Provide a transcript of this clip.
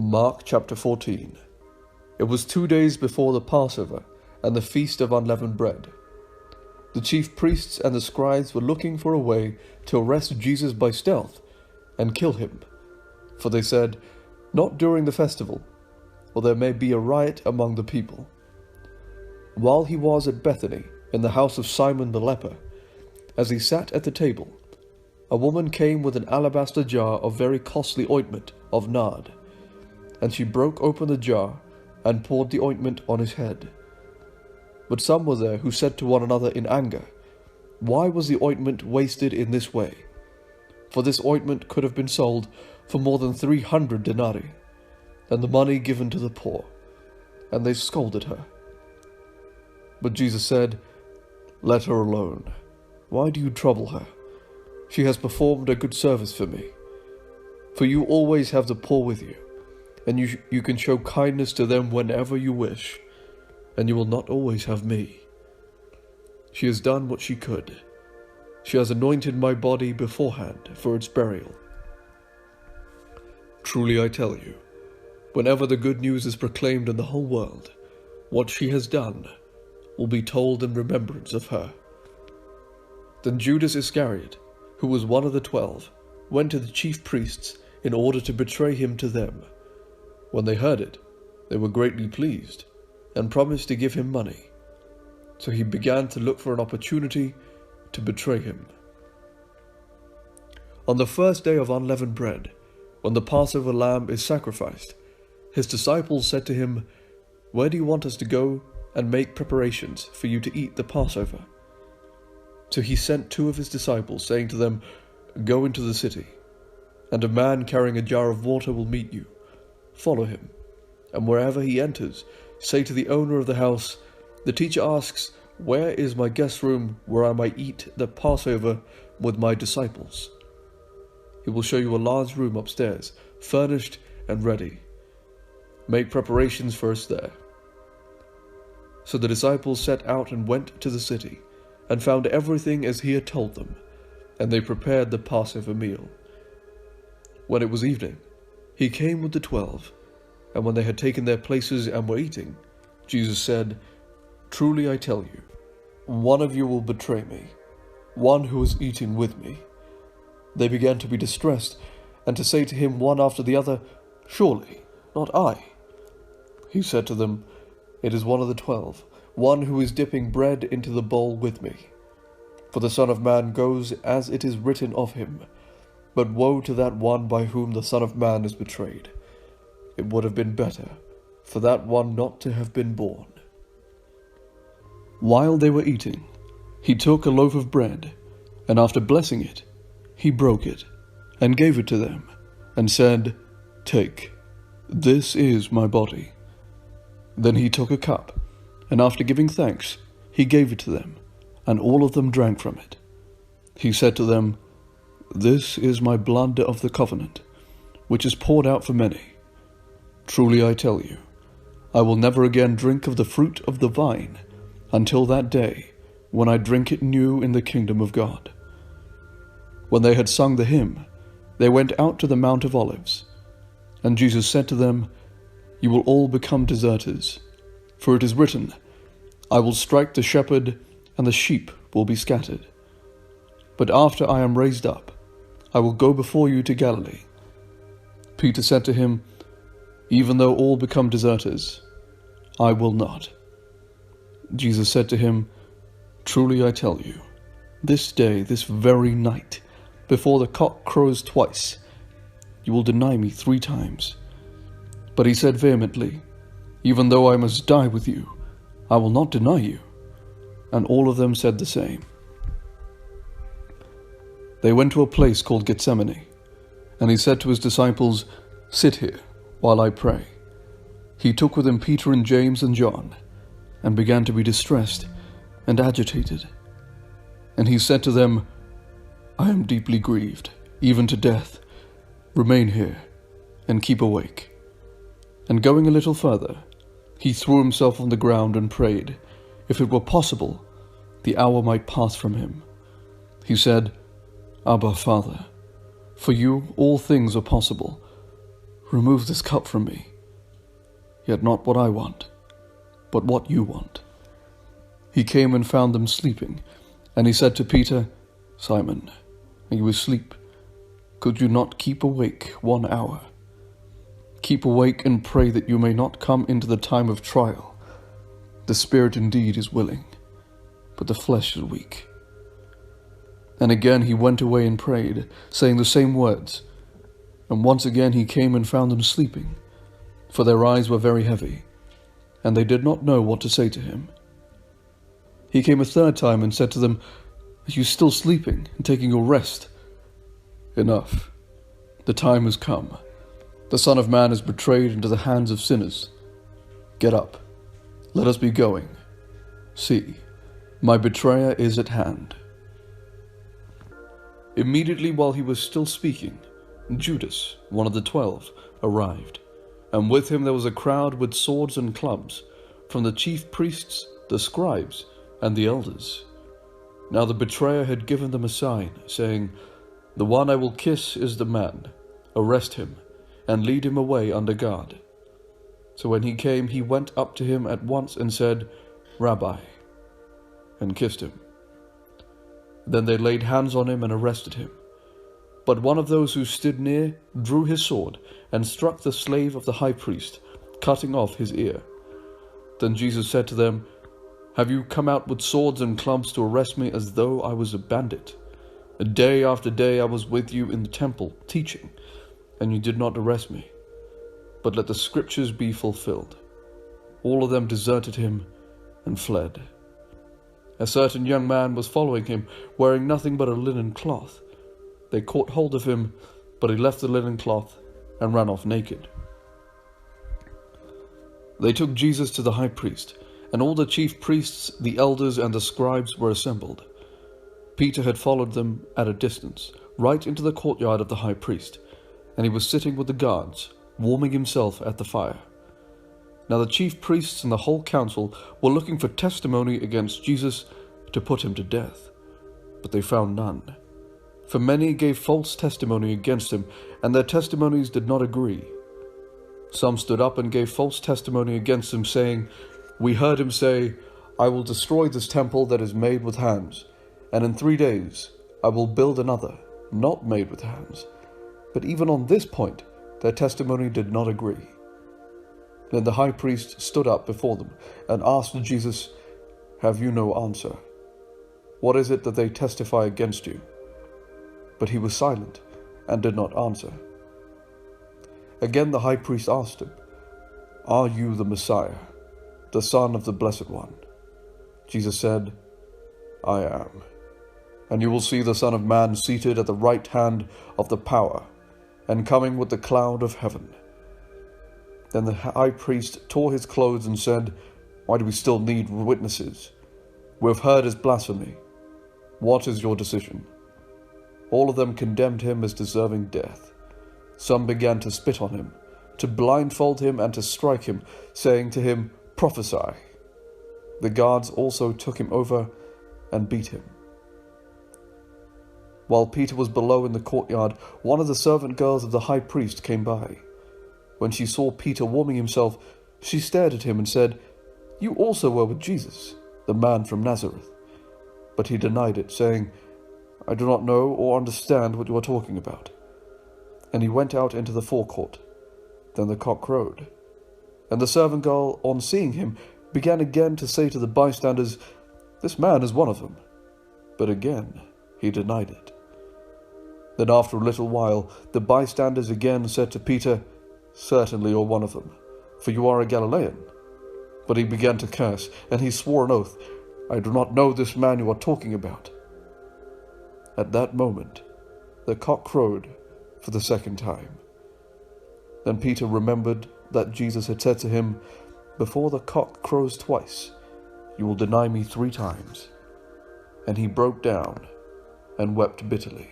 Mark chapter 14. It was 2 days before the Passover and the feast of unleavened bread. The chief priests and the scribes were looking for a way to arrest Jesus by stealth and kill him. For they said, "Not during the festival, or there may be a riot among the people." While he was at Bethany, in the house of Simon the leper, as he sat at the table, a woman came with an alabaster jar of very costly ointment of nard, and she broke open the jar and poured the ointment on his head. But some were there who said to one another in anger, "Why was the ointment wasted in this way? For this ointment could have been sold for more than 300 denarii, and the money given to the poor." And they scolded her. But Jesus said, "Let her alone. Why do you trouble her? She has performed a good service for me. For you always have the poor with you, and you can show kindness to them whenever you wish, and you will not always have me. She has done what she could. She has anointed my body beforehand for its burial. Truly I tell you, whenever the good news is proclaimed in the whole world, what she has done will be told in remembrance of her." Then Judas Iscariot, who was one of the 12, went to the chief priests in order to betray him to them. When they heard it, they were greatly pleased, and promised to give him money. So he began to look for an opportunity to betray him. On the first day of unleavened bread, when the Passover lamb is sacrificed, his disciples said to him, "Where do you want us to go and make preparations for you to eat the Passover?" So he sent 2 of his disciples, saying to them, "Go into the city, and a man carrying a jar of water will meet you. Follow him, and wherever he enters, say to the owner of the house, 'The teacher asks, where is my guest room where I might eat the Passover with my disciples?' He will show you a large room upstairs, furnished and ready. Make preparations for us there." So the disciples set out and went to the city, and found everything as he had told them, and they prepared the Passover meal. When it was evening, he came with the 12, and when they had taken their places and were eating, Jesus said, "Truly I tell you, one of you will betray me, one who is eating with me." They began to be distressed, and to say to him one after the other, "Surely, not I." He said to them, "It is one of the 12, one who is dipping bread into the bowl with me. For the Son of Man goes as it is written of him, but woe to that one by whom the Son of Man is betrayed. It would have been better for that one not to have been born." While they were eating, he took a loaf of bread, and after blessing it, he broke it, and gave it to them, and said, "Take, this is my body." Then he took a cup, and after giving thanks, he gave it to them, and all of them drank from it. He said to them, "This is my blood of the covenant, which is poured out for many. Truly I tell you, I will never again drink of the fruit of the vine until that day when I drink it new in the kingdom of God." When they had sung the hymn, they went out to the Mount of Olives. And Jesus said to them, "You will all become deserters, for it is written, 'I will strike the shepherd, and the sheep will be scattered.' But after I am raised up, I will go before you to Galilee." Peter said to him, "Even though all become deserters, I will not." Jesus said to him, "Truly I tell you, this day, this very night, before the cock crows twice, you will deny me 3 times. But he said vehemently, "Even though I must die with you, I will not deny you." And all of them said the same. They went to a place called Gethsemane, and he said to his disciples, "Sit here while I pray." He took with him Peter and James and John, and began to be distressed and agitated. And he said to them, "I am deeply grieved, even to death. Remain here and keep awake." And going a little further, he threw himself on the ground and prayed, if it were possible, the hour might pass from him. He said, "Abba, Father, for you all things are possible. "Remove this cup from me, yet not what I want, but what you want." He came and found them sleeping, and he said to Peter, "Simon, are you asleep? Could you not keep awake 1 hour? Keep awake and pray that you may not come into the time of trial. The spirit indeed is willing, but the flesh is weak." And again he went away and prayed, saying the same words. And once again he came and found them sleeping, for their eyes were very heavy, and they did not know what to say to him. He came a third time and said to them, "Are you still sleeping and taking your rest? Enough. The time has come. The Son of Man is betrayed into the hands of sinners. Get up. Let us be going. See, my betrayer is at hand." Immediately while he was still speaking, Judas, one of the 12, arrived, and with him there was a crowd with swords and clubs, from the chief priests, the scribes, and the elders. Now the betrayer had given them a sign, saying, "The one I will kiss is the man. Arrest him, and lead him away under guard." So when he came, he went up to him at once and said, "Rabbi," and kissed him. Then they laid hands on him and arrested him. But one of those who stood near drew his sword and struck the slave of the high priest, cutting off his ear. Then Jesus said to them, "Have you come out with swords and clubs to arrest me as though I was a bandit? Day after day I was with you in the temple, teaching, and you did not arrest me. But let the scriptures be fulfilled." All of them deserted him and fled. A certain young man was following him, wearing nothing but a linen cloth. They caught hold of him, but he left the linen cloth and ran off naked. They took Jesus to the high priest, and all the chief priests, the elders, and the scribes were assembled. Peter had followed them at a distance, right into the courtyard of the high priest, and he was sitting with the guards, warming himself at the fire. Now the chief priests and the whole council were looking for testimony against Jesus to put him to death, but they found none. For many gave false testimony against him, and their testimonies did not agree. Some stood up and gave false testimony against him, saying, "We heard him say, 'I will destroy this temple that is made with hands, and in 3 days I will build another, not made with hands.' But even on this point, their testimony did not agree." Then the high priest stood up before them and asked Jesus, "Have you no answer? What is it that they testify against you?" But he was silent and did not answer. Again the high priest asked him, "Are you the Messiah, the Son of the Blessed One?" Jesus said, "I am. And you will see the Son of Man seated at the right hand of the power, and coming with the cloud of heaven." Then the high priest tore his clothes and said, "Why do we still need witnesses? We have heard his blasphemy. What is your decision?" All of them condemned him as deserving death. Some began to spit on him, to blindfold him and to strike him, saying to him, "Prophesy." The guards also took him over and beat him. While Peter was below in the courtyard, one of the servant girls of the high priest came by. When she saw Peter warming himself, she stared at him and said, "You also were with Jesus, the man from Nazareth." But he denied it, saying, "I do not know or understand what you are talking about." And he went out into the forecourt. Then the cock crowed. And the servant girl, on seeing him, began again to say to the bystanders, "This man is one of them." But again he denied it. Then after a little while, the bystanders again said to Peter, "Certainly you're one of them, for you are a Galilean." But he began to curse, and he swore an oath, "I do not know this man you are talking about." At that moment, the cock crowed for the second time. Then Peter remembered that Jesus had said to him, "Before the cock crows twice, you will deny me 3 times." And he broke down and wept bitterly.